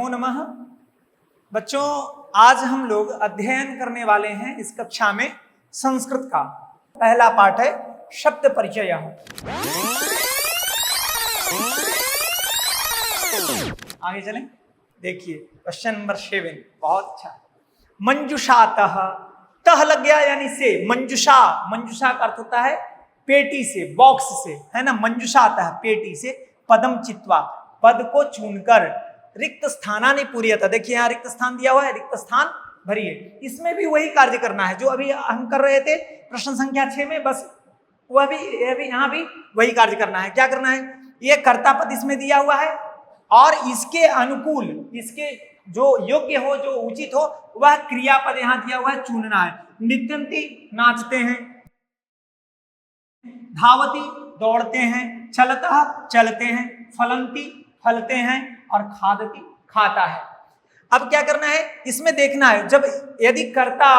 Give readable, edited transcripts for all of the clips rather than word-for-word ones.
नमो नमः। बच्चों, आज हम लोग अध्ययन करने वाले हैं इस कक्षा में संस्कृत का पहला पाठ है शब्द परिचय। आगे चलें। देखिए क्वेश्चन नंबर 7 बहुत अच्छा। मंजुषातः, तह लग गया यानी से। मंजुषा, मंजुषा का अर्थ होता है पेटी से, बॉक्स से, है ना। मंजुषातः पेटी से, पदम चित्वा पद को चुनकर, रिक्त स्थानानि पूर्यत। देखिए यहाँ रिक्त स्थान दिया हुआ है, रिक्त स्थान भरिए। इसमें भी वही कार्य करना है जो अभी हम कर रहे थे प्रश्न संख्या 6 में, बस वह भी यहाँ भी वही कार्य करना है। क्या करना है, ये कर्ता पद इसमें दिया हुआ है और इसके अनुकूल, इसके जो योग्य हो, जो उचित हो, वह क्रियापद यहाँ दिया हुआ है, चुनना है। नृत्यन्ति नाचते हैं, धावती दौड़ते हैं, चलता चलते हैं, फलंती फलते हैं और खादती खाता है। अब क्या करना है, इसमें देखना है जब यदि कर्ता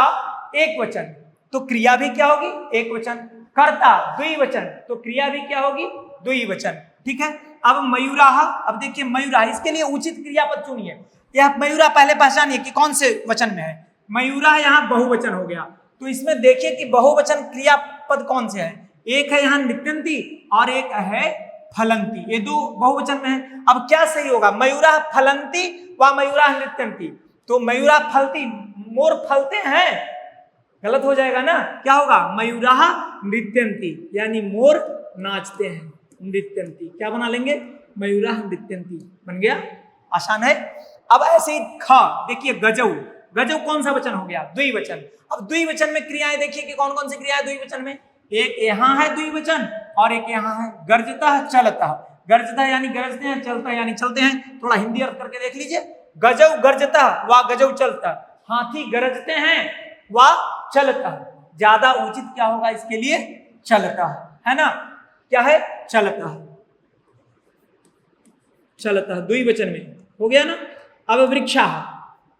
एक वचन तो क्रिया भी क्या होगी, एक वचन। कर्ता द्विवचन तो क्रिया भी क्या होगी, द्विवचन। ठीक है। अब मयूराह, अब देखिए मयूराह, इसके लिए उचित क्रियापद चुनिए। यह मयूरा पहले पहचानिए कि कौन से वचन में है। मयूराह यहाँ बहुवचन हो गया, तो इसमें देखिए कि बहुवचन क्रियापद कौन से है। एक है यहाँ नृत्यन्ति और एक है फलंती, ये दो बहुवचन में है। अब क्या सही होगा, मयूराह फलंती व मयूराह नृत्यन्ति। तो मयूराह फलती, मोर फलते हैं, गलत हो जाएगा ना। क्या होगा, मयूराह नृत्यन्ति यानी मोर नाचते हैं, नृत्यन्ति। क्या बना लेंगे, मयूराह नृत्यन्ति बन गया। आसान है। अब ऐसे ही ख, देखिए गजौ, गजौ कौन सा वचन हो गया, द्विवचन। अब द्विवचन में क्रियाएं देखिए कि कौन कौन सी क्रिया है द्विवचन में। एक यहाँ है द्विवचन और एक यहाँ है। गर्जता चलता, गर्जता यानी गरजते हैं, चलता यानी चलते हैं। थोड़ा हिंदी अर्थ करके देख लीजिए। गजौ गर्जता व गजौ चलता, हाथी गरजते हैं व चलता। ज्यादा उचित क्या होगा इसके लिए, चलता है ना। क्या है, चलता, चलता द्विवचन में हो गया ना। अब वृक्षा,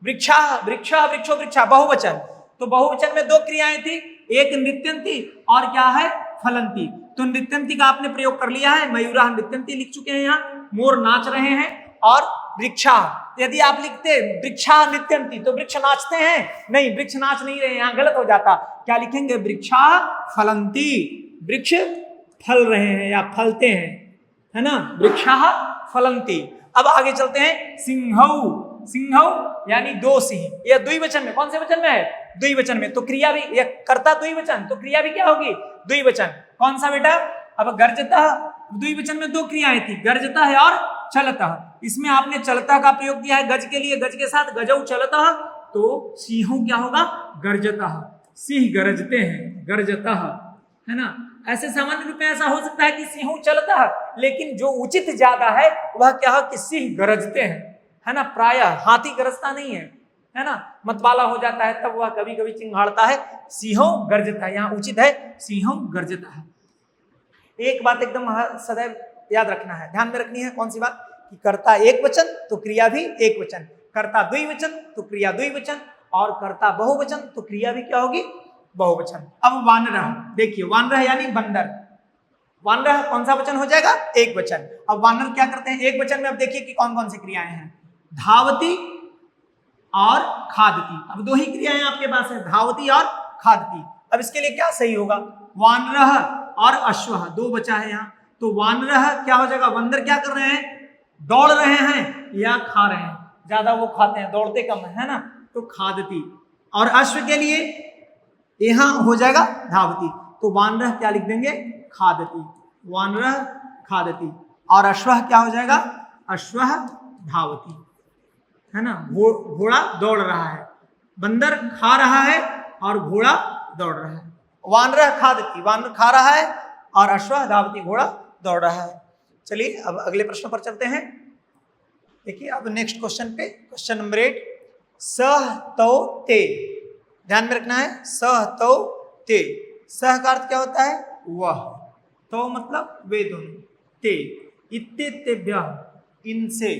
वृक्षा वृक्षा वृक्षो वृक्षा बहुवचन, तो बहुवचन में दो क्रियाएं थी, एक नृत्यन्ति और क्या है, फलंती। तो नृत्यन्ति का आपने प्रयोग कर लिया है, मयूराह नृत्यन्ति लिख चुके हैं यहाँ, मोर नाच रहे हैं। और वृक्षा, यदि आप लिखते वृक्षा नृत्यन्ति तो वृक्ष नाचते हैं, नहीं, वृक्ष नाच नहीं रहे, यहाँ गलत हो जाता। क्या लिखेंगे, वृक्षा फलंती, वृक्ष फल रहे हैं या फलते हैं, है ना, वृक्षा फलंती। अब आगे चलते हैं। सिंहौ, सिंहौ यानी दो सिंह, यह द्विवचन में, कौन से वचन में है, द्विवचन में। तो क्रिया भी, यह कर्ता द्विवचन तो क्रिया भी क्या होगी, द्विवचन। कौन सा बेटा, अब गर्जता, द्विवचन में दो क्रियाएं थी, गर्जता है और चलता। इसमें आपने चलता का प्रयोग किया है गज के लिए, गज के साथ गजौ चलता, तो सिंहौ क्या होगा, गर्जता, सिंह गरजते हैं, गर्जता, है ना। ऐसे सामान्य रूप में ऐसा हो सकता है कि सिंह चलता है, लेकिन जो उचित ज्यादा है वह क्या है कि सिंह गरजते हैं, है ना। प्रायः हाथी गरजता नहीं है ना, मतवाला हो जाता है तब वह कभी कभी चिंघाड़ता है। सिंहों गरजता, यहाँ उचित है सिंहों गरजता है। एक बात एकदम सदैव याद रखना है, ध्यान में रखनी है। कौन सी बात, कि कर्ता एक वचन तो क्रिया भी एक वचन, कर्ता द्विवचन तो क्रिया द्विवचन, और कर्ता बहुवचन तो क्रिया भी क्या होगी, बहुवचन। अब वानरः, देखिए वानरः यानी बंदर, वानरः कौन सा वचन हो जाएगा, एक वचन। अब वानर क्या करते हैं एक वचन में। अब देखिए कि कौन कौन सी क्रियाएं हैं, धावती और खादती। अब दो ही क्रियाएं आपके पास है, धावती और खादती। अब इसके लिए क्या सही होगा, वानरः और अश्वः, दो बचा है यहाँ, तो वानरः क्या हो जाएगा, बंदर क्या कर रहे हैं, दौड़ रहे हैं या खा रहे हैं, ज्यादा वो खाते हैं, दौड़ते कम है ना, तो खादती। और अश्व के लिए यहाँ हो जाएगा धावती, तो वानरः क्या लिख देंगे, खादती, वानरः खादती। और अश्वः क्या हो जाएगा, अश्वः धावती, है ना। घोड़ा दौड़ रहा है, बंदर खा रहा है और घोड़ा दौड़ रहा है। वानरः खादती, वानर खा रहा है और अश्वः धावती, घोड़ा दौड़ रहा है। चलिए अब अगले प्रश्न पर चलते हैं। देखिए अब नेक्स्ट क्वेश्चन पे, क्वेश्चन नंबर 8। सह तौ ते, ध्यान में रखना है, सह तौ ते। सह का अर्थ क्या होता है, वह, तो मतलब वे दोनों, ते इत्येतेभ्यः, इनसे,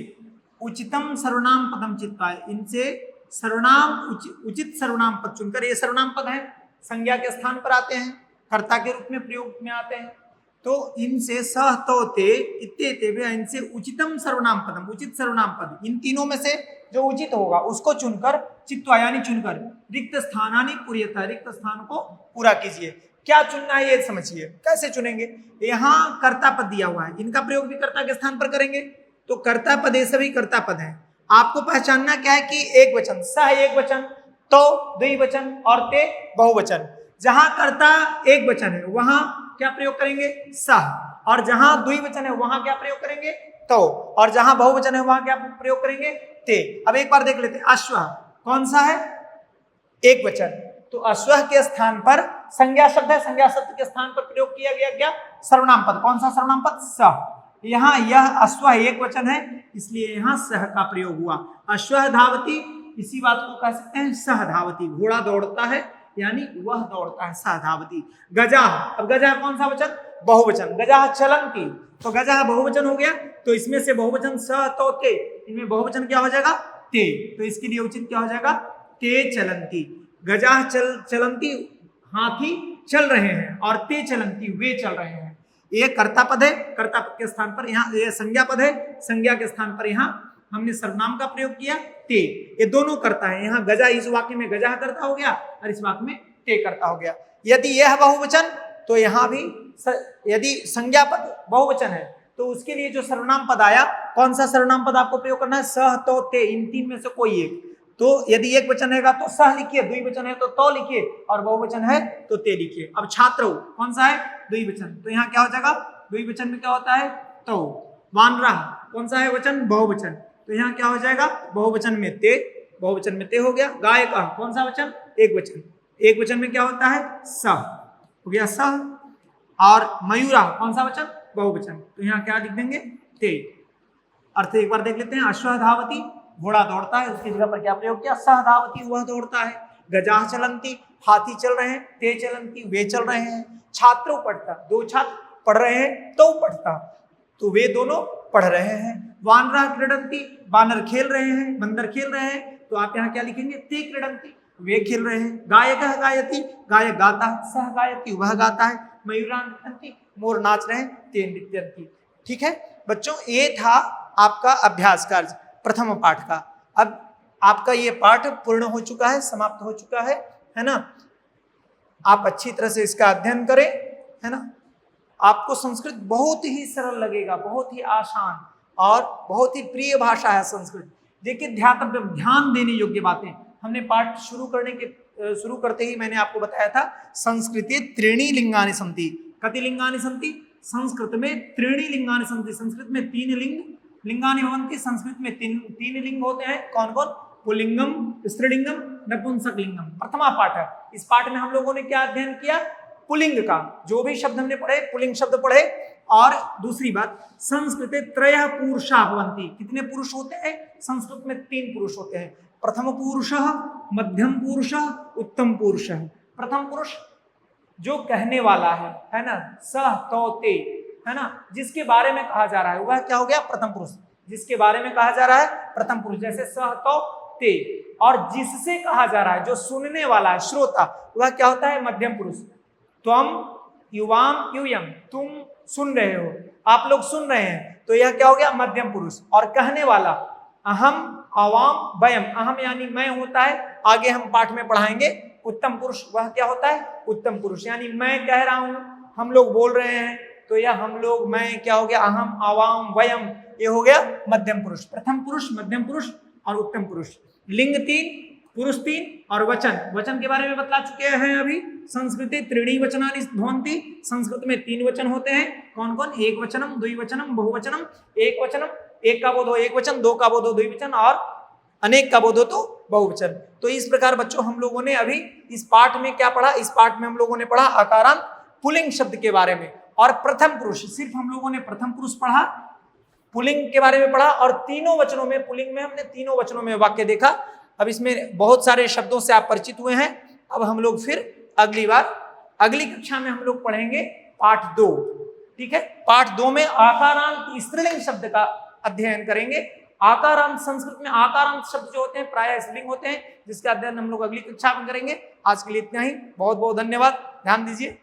उचितम सर्वनाम पदम चित्वा, इनसे सर्वनाम उचित सर्वनाम पद चुनकर। ये सर्वनाम पद है, संज्ञा के स्थान पर आते हैं, कर्ता के रूप में प्रयोग में आते हैं। तो इनसे सह तो ते इत्ते ते इनसे उचितम सर्वनाम पदम, उचित सर्वनाम पद, इन तीनों में से जो उचित होगा उसको चुनकर, चित्वा यानी चुनकर, रिक्त स्थानानि पूर्यता, रिक्त स्थान को पूरा कीजिए। क्या चुनना है ये समझिए, कैसे चुनेंगे। यहाँ कर्ता पद दिया हुआ है, इनका प्रयोग भी कर्ता के स्थान पर करेंगे, तो कर्ता पद ये सभी कर्ता पद है। आपको पहचानना क्या है कि एक वचन, सह एक वचन, तो द्विवचन और ते बहुवचन। जहां कर्ता एक वचन है वहां क्या प्रयोग करेंगे, सह, और जहां द्विवचन है वहां क्या प्रयोग करेंगे, तो, और जहां बहुवचन है वहां क्या प्रयोग करेंगे, ते। अब एक बार देख लेते हैं, अश्व कौन सा है, एक वचन, तो अश्व के स्थान पर संज्ञा शब्द है, संज्ञा शब्द के स्थान पर प्रयोग किया गया क्या, सर्वनाम पद। कौन सा सर्वनाम पद, सह। यहाँ यह अश्व एक वचन है इसलिए यहाँ सह का प्रयोग हुआ। अश्व धावती, इसी बात को कह सकते हैं सह धावती, घोड़ा दौड़ता है यानी वह दौड़ता है, सह धावती। गजा, अब गजा कौन सा वचन, बहुवचन, गजा चलंती, तो गजा बहुवचन हो गया, तो इसमें से बहुवचन स तो ते, इनमें बहुवचन क्या हो जाएगा, ते, तो इसके लिए उचित क्या हो जाएगा, ते चलंती। गजा चलंती, हाथी चल रहे हैं, और ते चलंती, वे चल रहे हैं। ये कर्ता पद है, कर्ता पद के स्थान पर यहाँ ये संज्ञा पद है, संज्ञा के स्थान पर यहाँ हमने सर्वनाम का प्रयोग किया, ते। ये दोनों करता है, यहाँ गजा, इस वाक्य में गजा करता हो गया और इस वाक्य में ते करता हो गया। यदि यह बहुवचन तो यहाँ भी, यदि संज्ञा पद बहुवचन है तो उसके लिए जो सर्वनाम पद आया, कौन सा सर्वनाम पद आपको प्रयोग करना है, सह तो ते, इन तीन में से कोई एक। तो यदि एक वचन रहेगा तो सह लिखिए, द्विवचन है तो लिखिए, और बहुवचन है तो ते लिखिए। अब छात्र कौन सा है, द्विवचन, तो यहाँ क्या हो जाएगा, द्विवचन में क्या होता है, तो। वानरा कौन सा है वचन, बहुवचन, तो यहाँ क्या हो जाएगा, बहुवचन में ते, बहुवचन में ते हो गया। गायक कौन सा वचन, एक वचन, एक वचन में क्या होता है, सह हो गया, सह। और मयूरा कौन सा वचन, बहुवचन, तो यहाँ क्या लिख देंगे, ते। अर्थ एक बार देख लेते हैं, अश्वधावती, घोड़ा दौड़ता है, उसकी जगह पर क्या प्रयोग किया, सहधावती, वह दौड़ता है। गजा चलंती, हाथी चल रहे हैं, ते चलंती, वे चल रहे हैं। छात्रों पढ़ता, दो छात्र पढ़ रहे हैं तो पढ़ता, तो वे दोनों पढ़ रहे हैं। वानरा क्रीडंती, वानर खेल रहे हैं, बंदर खेल रहे हैं, तो आप यहाँ क्या लिखेंगे, ते क्रीडंती, वे खेल रहे हैं। गायक गायती, गायक गाता है, सह गायती, वह गाता है। मयूरा नृत्यंती, मोर नाच रहे हैं, ते नृत्यंती। ठीक है बच्चों, ये था आपका अभ्यास कार्य प्रथम पाठ का। अब आपका ये पाठ पूर्ण हो चुका है, समाप्त हो चुका है ना। आप अच्छी तरह से इसका अध्ययन करें, है ना। आपको संस्कृत बहुत ही सरल लगेगा, बहुत ही आसान और बहुत ही प्रिय भाषा है संस्कृत। देखिए ध्यान देने योग्य बातें हमने पाठ शुरू करते ही मैंने आपको बताया था, संस्कृते त्रीणि लिंगानि सन्ति। कति लिंगानि सन्ति, संस्कृत में त्रीणि लिंगानि सन्ति, संस्कृत में तीन लिंगानि भवन्ति, संस्कृत में तीन लिंग होते हैं। कौन कौन, पुल्लिंगम, स्त्रीलिंगम, नपुंसकलिंगम। प्रथमा पाठ है, इस पाठ में हम लोगों ने क्या अध्ययन किया, पुल्लिंग का, जो भी शब्द हमने पढ़े पुल्लिंग शब्द पढ़े। और दूसरी बात, संस्कृते त्रयः पुरुषा भवन्ति, कितने पुरुष होते हैं, संस्कृत में तीन पुरुष होते हैं, प्रथम पुरुष, मध्यम पुरुष, उत्तम पुरुष। प्रथम पुरुष जो कहने वाला है ना, सह तो ते, है ना, जिसके बारे में कहा जा रहा है वह क्या हो गया, प्रथम पुरुष, जिसके बारे में कहा जा रहा है प्रथम पुरुष, जैसे सह तो ते। और जिससे कहा जा रहा है, जो सुनने वाला है, श्रोता, वह क्या होता है, मध्यम पुरुष। त्वम युवाम यूयम, तुम सुन रहे हो, आप लोग सुन रहे हैं, तो यह क्या हो गया, मध्यम पुरुष। और कहने वाला, अहम अवाम वयम, अहम यानी मैं होता है, आगे हम पाठ में पढ़ाएंगे। उत्तम पुरुष वह क्या होता है, उत्तम पुरुष यानी मैं कह रहा हूं, हम लोग बोल रहे हैं, तो यह हम लोग, मैं क्या हो गया, अहम अवाम वयम, ये हो गया मध्यम पुरुष। प्रथम पुरुष, मध्यम पुरुष और उत्तम पुरुष। लिंग तीन, पुरुष तीन, और वचन के बारे में बतला चुके हैं अभी। संस्कृते त्रीणि वचनानि भवन्ति, संस्कृत में तीन वचन होते हैं। कौन कौन, एक वचनम, द्विवचनम, बहुवचनम। एक वचनम, एक का बोध हो एक वचन, दो का बोध हो द्विवचन, और अनेक का बोध हो तो बहुवचन। तो इस प्रकार बच्चों हम लोगों ने अभी इस पाठ में क्या पढ़ा, इस पाठ में हम लोगों ने पढ़ा आकारांत पुल्लिंग शब्द के बारे में, और प्रथम पुरुष, सिर्फ हम लोगों ने प्रथम पुरुष पढ़ा, पुल्लिंग के बारे में पढ़ा, और तीनों वचनों में, पुल्लिंग में हमने तीनों वचनों में वाक्य देखा। अब इसमें बहुत सारे शब्दों से आप परिचित हुए हैं। अब हम लोग फिर अगली बार, अगली कक्षा में हम लोग पढ़ेंगे पाठ 2। ठीक है, पाठ 2 में आकारांत स्त्रीलिंग शब्द का अध्ययन करेंगे। आकारांत, संस्कृत में आकारांत शब्द जो होते हैं प्रायः स्त्रीलिंग होते हैं, जिसका अध्ययन हम लोग अगली कक्षा में करेंगे। आज के लिए इतना ही, बहुत बहुत धन्यवाद, ध्यान दीजिए।